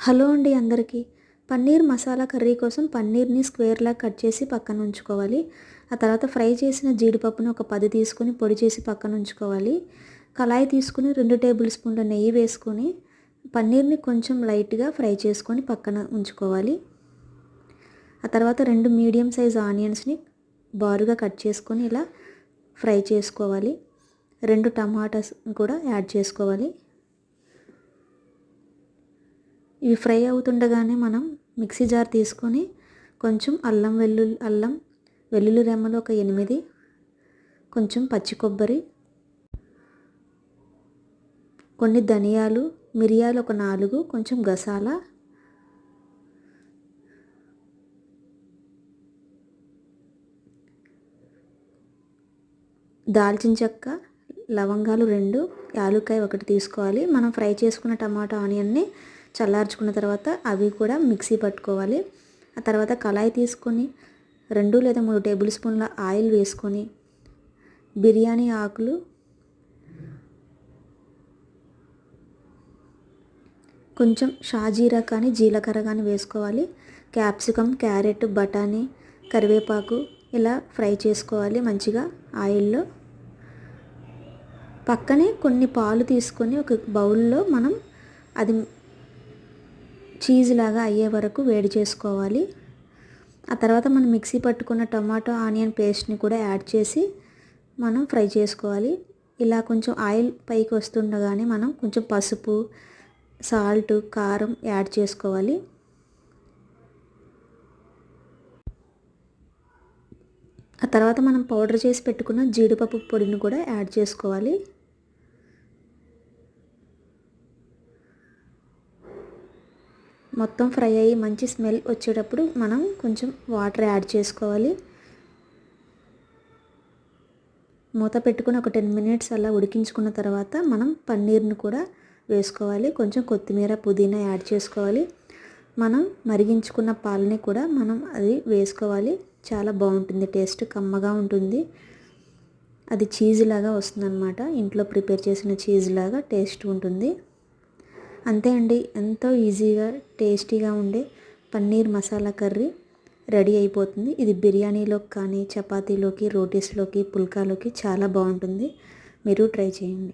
Hello అండి అందరికీ. Paneer masala curry కోసం పన్నీర్ని స్క్వేర్లా కట్ చేసి పక్కన ఉంచుకోవాలి. ఆ తర్వాత ఫ్రై చేసిన జీడిపప్పుని ఒక 10 తీసుకొని పొడి చేసి పక్కన ఉంచుకోవాలి. కళాయి తీసుకుని 2 టేబుల్ స్పూన్ల నెయ్యి వేసుకొని పన్నీర్ని కొంచెం లైట్గా ఫ్రై చేసుకొని పక్కన ఉంచుకోవాలి. ఆ తర్వాత 2 మీడియం సైజ్ ఆనియన్స్ని బారుగా కట్ చేసుకొని ఇలా ఫ్రై చేసుకోవాలి. 2 టమాటాస్ కూడా యాడ్ చేసుకోవాలి. ఇవి ఫ్రై అవుతుండగానే మనం మిక్సీ జార్ తీసుకొని కొంచెం అల్లం వెల్లుల్లి రెమ్మలు ఒక 8, కొంచెం పచ్చి కొబ్బరి, కొన్ని ధనియాలు, మిరియాలు ఒక 4, కొంచెం గసాల, దాల్చిన చెక్క, లవంగాలు 2, యాలుక్కాయ 1 తీసుకోవాలి. మనం ఫ్రై చేసుకున్న టమాటా ఆనియన్ని చల్లార్చుకున్న తర్వాత అవి కూడా మిక్సీ పట్టుకోవాలి. ఆ తర్వాత కళాయి తీసుకొని 2 లేదా 3 టేబుల్ స్పూన్ల ఆయిల్ వేసుకొని బిర్యానీ ఆకులు, కొంచెం షాజీరా కానీ జీలకర్ర కానీ వేసుకోవాలి. క్యాప్సికమ్, క్యారెట్, బఠానీ, కరివేపాకు ఇలా ఫ్రై చేసుకోవాలి మంచిగా ఆయిల్లో. పక్కనే కొన్ని పాలు తీసుకొని ఒక బౌల్లో మనం అది చీజ్ లాగా అయ్యే వరకు వేడి చేసుకోవాలి. ఆ తర్వాత మనం మిక్సీ పట్టుకున్న టమాటో ఆనియన్ పేస్ట్ని కూడా యాడ్ చేసి మనం ఫ్రై చేసుకోవాలి. ఇలా కొంచెం ఆయిల్ పైకి వస్తుండగానే మనం కొంచెం పసుపు, సాల్ట్, కారం యాడ్ చేసుకోవాలి. ఆ తర్వాత మనం పౌడర్ చేసి పెట్టుకున్న జీడిపప్పు పొడిని కూడా యాడ్ చేసుకోవాలి. మొత్తం ఫ్రై అయ్యి మంచి స్మెల్ వచ్చేటప్పుడు మనం కొంచెం వాటర్ యాడ్ చేసుకోవాలి. మూత పెట్టుకుని ఒక 10 మినిట్స్ అలా ఉడికించుకున్న తర్వాత మనం పన్నీర్ని కూడా వేసుకోవాలి. కొంచెం కొత్తిమీర, పుదీనా యాడ్ చేసుకోవాలి. మనం మరిగించుకున్న పాలని కూడా మనం అది వేసుకోవాలి. చాలా బాగుంటుంది, టేస్ట్ కమ్మగా ఉంటుంది. అది చీజ్ లాగా వస్తుందన్నమాట. ఇంట్లో ప్రిపేర్ చేసిన చీజ్ లాగా టేస్ట్ ఉంటుంది. అంతే అండి, ఎంతో ఈజీగా టేస్టీగా ఉండే పన్నీర్ మసాలా కర్రీ రెడీ అయిపోతుంది. ఇది బిర్యానీలోకి కానీ, చపాతీలోకి, రోటీస్లోకి, పుల్కాలోకి చాలా బాగుంటుంది. మీరు ట్రై చేయండి.